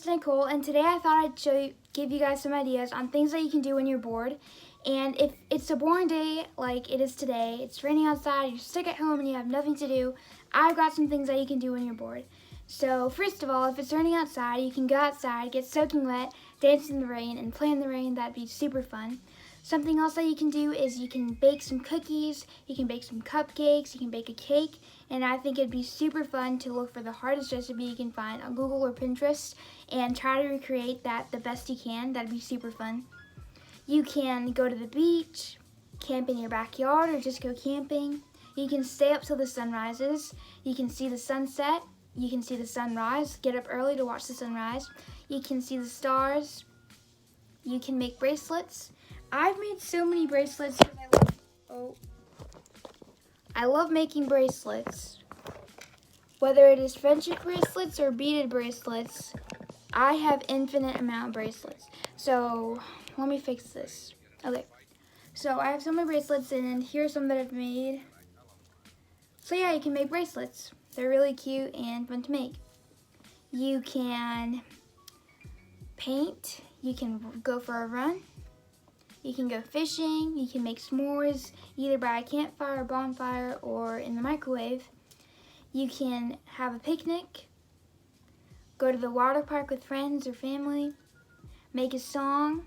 Sansta Nicole, and today I thought I'd give you guys some ideas on things that you can do when you're bored. And if it's a boring day like it is today, it's raining outside, you're stuck at home and you have nothing to do, I've got some things that you can do when you're bored. So first of all, if it's raining outside, you can go outside, get soaking wet, dance in the rain, and play in the rain. That'd be super fun. Something else that you can do is you can bake some cookies, you can bake some cupcakes, you can bake a cake, and I think it'd be super fun to look for the hardest recipe you can find on Google or Pinterest and try to recreate that the best you can. That'd be super fun. You can go to the beach, camp in your backyard, or just go camping. You can stay up till the sun rises. You can see the sunset. You can see the sunrise. Get up early to watch the sunrise. You can see the stars. You can make bracelets. I've made so many bracelets. I love making bracelets. Whether it is friendship bracelets or beaded bracelets, I have infinite amount of bracelets. So let me fix this. Okay, so I have some of my bracelets and here's some that I've made. So yeah, you can make bracelets. They're really cute and fun to make. You can paint. You can go for a run. You can go fishing. You can make s'mores either by a campfire or bonfire or in the microwave. You can have a picnic, go to the water park with friends or family, make a song,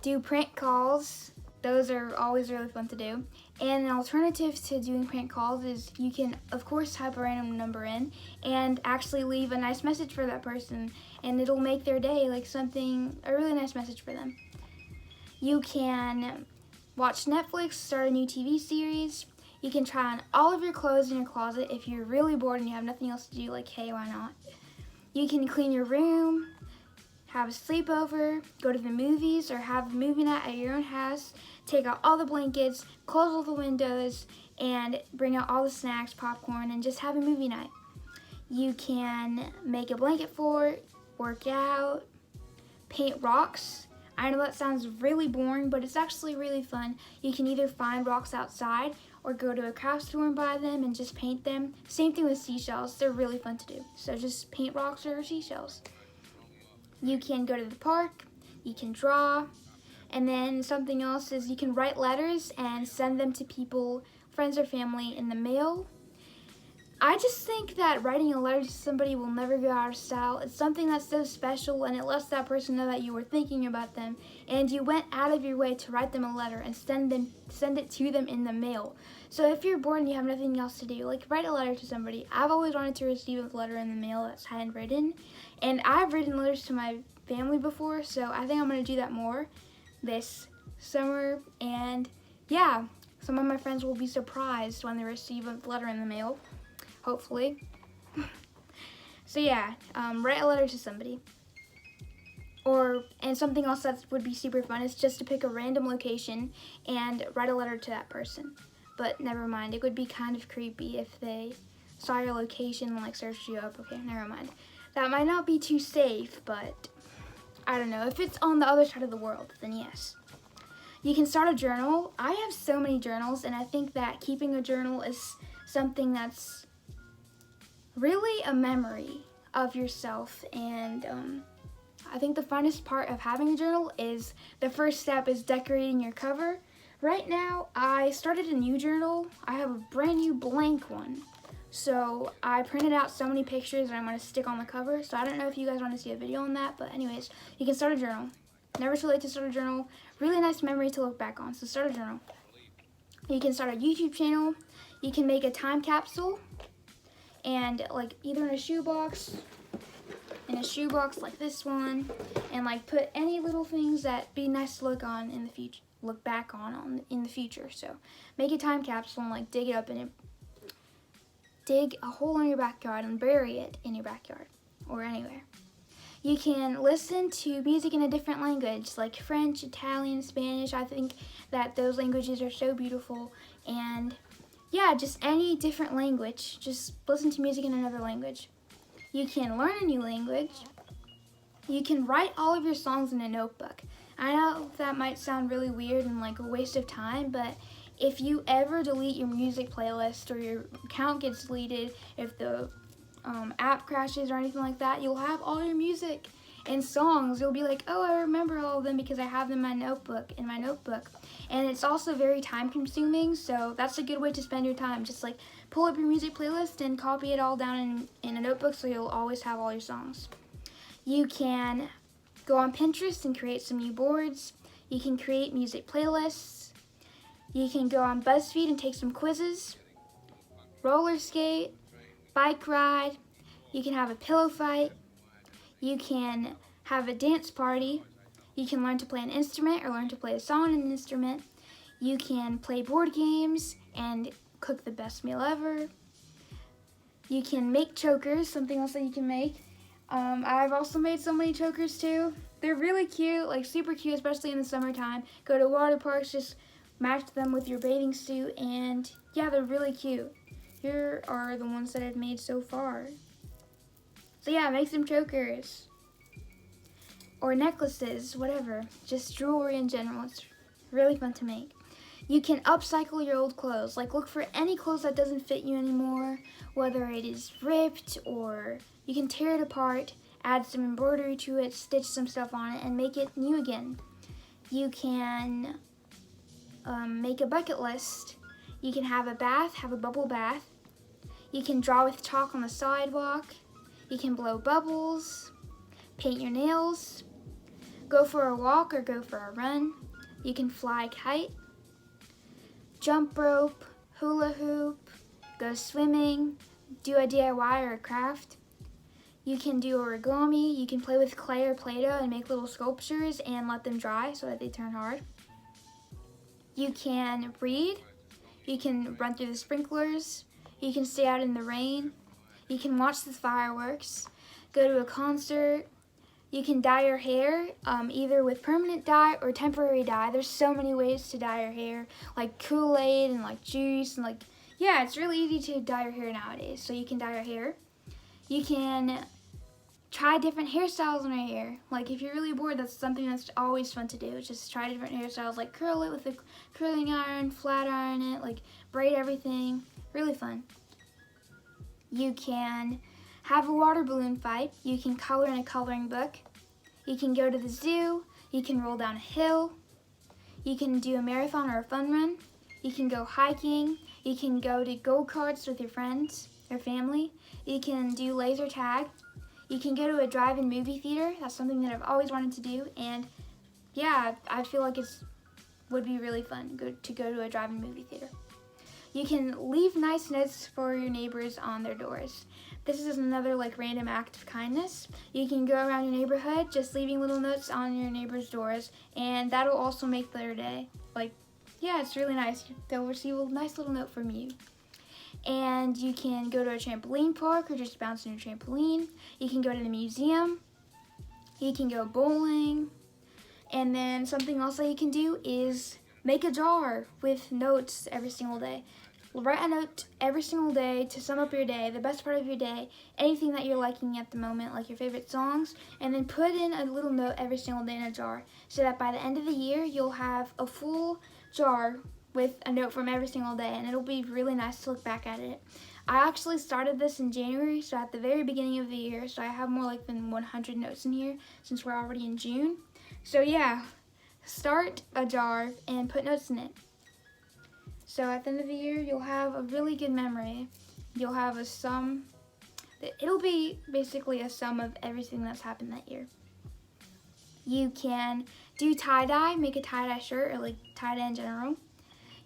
do prank calls. Those are always really fun to do. And an alternative to doing prank calls is you can, of course, type a random number in and actually leave a nice message for that person, and it'll make their day, like a really nice message for them. You can watch Netflix, start a new TV series. You can try on all of your clothes in your closet if you're really bored and you have nothing else to do, like, hey, why not? You can clean your room, have a sleepover, go to the movies, or have a movie night at your own house. Take out all the blankets, close all the windows, and bring out all the snacks, popcorn, and just have a movie night. You can make a blanket fort, work out, paint rocks. I know that sounds really boring, but it's actually really fun. You can either find rocks outside or go to a craft store and buy them and just paint them. Same thing with seashells. They're really fun to do. So just paint rocks or seashells. You can go to the park. You can draw. And then something else is you can write letters and send them to people, friends or family, in the mail. I just think that writing a letter to somebody will never go out of style. It's something that's so special, and it lets that person know that you were thinking about them and you went out of your way to write them a letter and send it to them in the mail. So if you're bored and you have nothing else to do, like, write a letter to somebody. I've always wanted to receive a letter in the mail that's handwritten, and I've written letters to my family before, so I think I'm going to do that more this summer. And yeah, some of my friends will be surprised when they receive a letter in the mail. Hopefully. So yeah, write a letter to somebody. And something else that would be super fun is just to pick a random location and write a letter to that person. But never mind, it would be kind of creepy if they saw your location and like searched you up. Okay, never mind. That might not be too safe, but I don't know. If it's on the other side of the world, then yes. You can start a journal. I have so many journals, and I think that keeping a journal is something that's really a memory of yourself. And I think the funnest part of having a journal is the first step is decorating your cover. Right now, I started a new journal. I have a brand new blank one. So I printed out so many pictures that I'm going to stick on the cover. So I don't know if you guys want to see a video on that, but anyways, you can start a journal. Never too late to start a journal. Really nice memory to look back on, so start a journal. You can start a YouTube channel. You can make a time capsule, and like either in a shoebox like this one, and like put any little things that be nice to look on in the future, look back on in the future. So make a time capsule and like dig it up in it. Dig a hole in your backyard and bury it in your backyard or anywhere. You can listen to music in a different language, like French, Italian, Spanish. I think that those languages are so beautiful. And yeah, just any different language. Just listen to music in another language. You can learn a new language. You can write all of your songs in a notebook. I know that might sound really weird and like a waste of time, but if you ever delete your music playlist or your account gets deleted, if the app crashes or anything like that, you'll have all your music and songs. You'll be like, oh, I remember all of them because I have them in my notebook. And it's also very time consuming, so that's a good way to spend your time. Just like pull up your music playlist and copy it all down in a notebook so you'll always have all your songs. You can go on Pinterest and create some new boards. You can create music playlists. You can go on BuzzFeed and take some quizzes. Roller skate, bike ride. You can have a pillow fight. You can have a dance party. You can learn to play an instrument or learn to play a song on an instrument. You can play board games and cook the best meal ever. You can make chokers, something else that you can make. I've also made so many chokers too. They're really cute, like super cute, especially in the summertime. Go to water parks, just match them with your bathing suit, and yeah, they're really cute. Here are the ones that I've made so far. So yeah, make some chokers. Or necklaces, whatever. Just jewelry in general. It's really fun to make. You can upcycle your old clothes. Like look for any clothes that doesn't fit you anymore, whether it is ripped or you can tear it apart, add some embroidery to it, stitch some stuff on it, and make it new again. You can make a bucket list. You can have a bath, have a bubble bath. You can draw with chalk on the sidewalk. You can blow bubbles, paint your nails, go for a walk or go for a run. You can fly a kite, jump rope, hula hoop, go swimming, do a DIY or a craft. You can do origami. You can play with clay or Play-Doh and make little sculptures and let them dry so that they turn hard. You can read. You can run through the sprinklers. You can stay out in the rain. You can watch the fireworks, go to a concert. You can dye your hair, either with permanent dye or temporary dye. There's so many ways to dye your hair, like Kool-Aid and like juice and like, yeah, it's really easy to dye your hair nowadays. So you can dye your hair. You can try different hairstyles on your hair. Like if you're really bored, that's something that's always fun to do. Just try different hairstyles, like curl it with a curling iron, flat iron it, like braid everything. Really fun. You can have a water balloon fight. You can color in a coloring book. You can go to the zoo. You can roll down a hill. You can do a marathon or a fun run. You can go hiking. You can go to go-karts with your friends or family. You can do laser tag. You can go to a drive-in movie theater. That's something that I've always wanted to do. And yeah, I feel like it would be really fun to go to a drive-in movie theater. You can leave nice notes for your neighbors on their doors. This is another like random act of kindness. You can go around your neighborhood just leaving little notes on your neighbors' doors, and that'll also make their day. Like, yeah, it's really nice. They'll receive a nice little note from you. And you can go to a trampoline park or just bounce on your trampoline. You can go to the museum. You can go bowling. And then something else that you can do is make a jar with notes every single day. Write a note every single day to sum up your day, the best part of your day, anything that you're liking at the moment, like your favorite songs, and then put in a little note every single day in a jar so that by the end of the year, you'll have a full jar with a note from every single day, and it'll be really nice to look back at it. I actually started this in January, so at the very beginning of the year, so I have more like than 100 notes in here since we're already in June. So yeah, start a jar and put notes in it. So at the end of the year, you'll have a really good memory. You'll have a sum. It'll be basically a sum of everything that's happened that year. You can do tie-dye, make a tie-dye shirt or like tie-dye in general.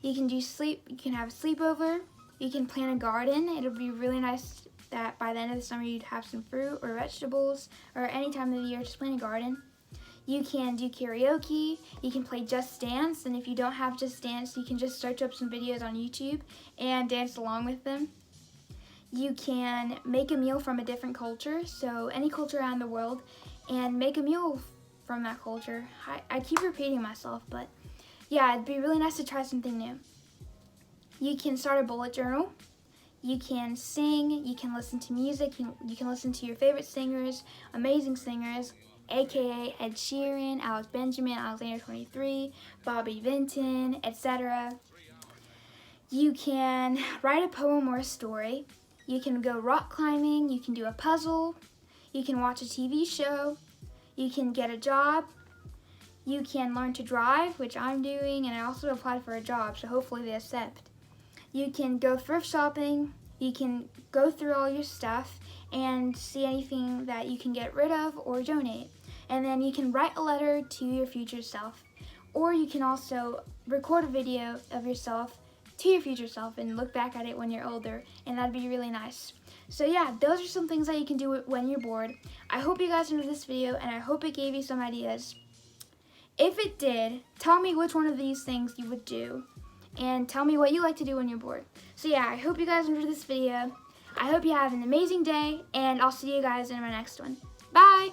You can do you can have a sleepover. You can plant a garden. It'll be really nice that by the end of the summer you'd have some fruit or vegetables, or any time of the year, just plant a garden. You can do karaoke. You can play Just Dance, and if you don't have Just Dance, you can just search up some videos on YouTube and dance along with them. You can make a meal from a different culture, so any culture around the world, and make a meal from that culture. I keep repeating myself, but yeah, it'd be really nice to try something new. You can start a bullet journal. You can sing. You can listen to music. You can listen to your favorite singers, amazing singers, aka Ed Sheeran, Alex Benjamin, Alexander 23, Bobby Vinton, etc. You can write a poem or a story. You can go rock climbing, you can do a puzzle, you can watch a TV show, you can get a job, you can learn to drive, which I'm doing, and I also applied for a job, so hopefully they accept. You can go thrift shopping, you can go through all your stuff and see anything that you can get rid of or donate. And then you can write a letter to your future self. Or you can also record a video of yourself to your future self and look back at it when you're older, and that'd be really nice. So yeah, those are some things that you can do when you're bored. I hope you guys enjoyed this video, and I hope it gave you some ideas. If it did, tell me which one of these things you would do, and tell me what you like to do when you're bored. So yeah, I hope you guys enjoyed this video. I hope you have an amazing day, and I'll see you guys in my next one. Bye!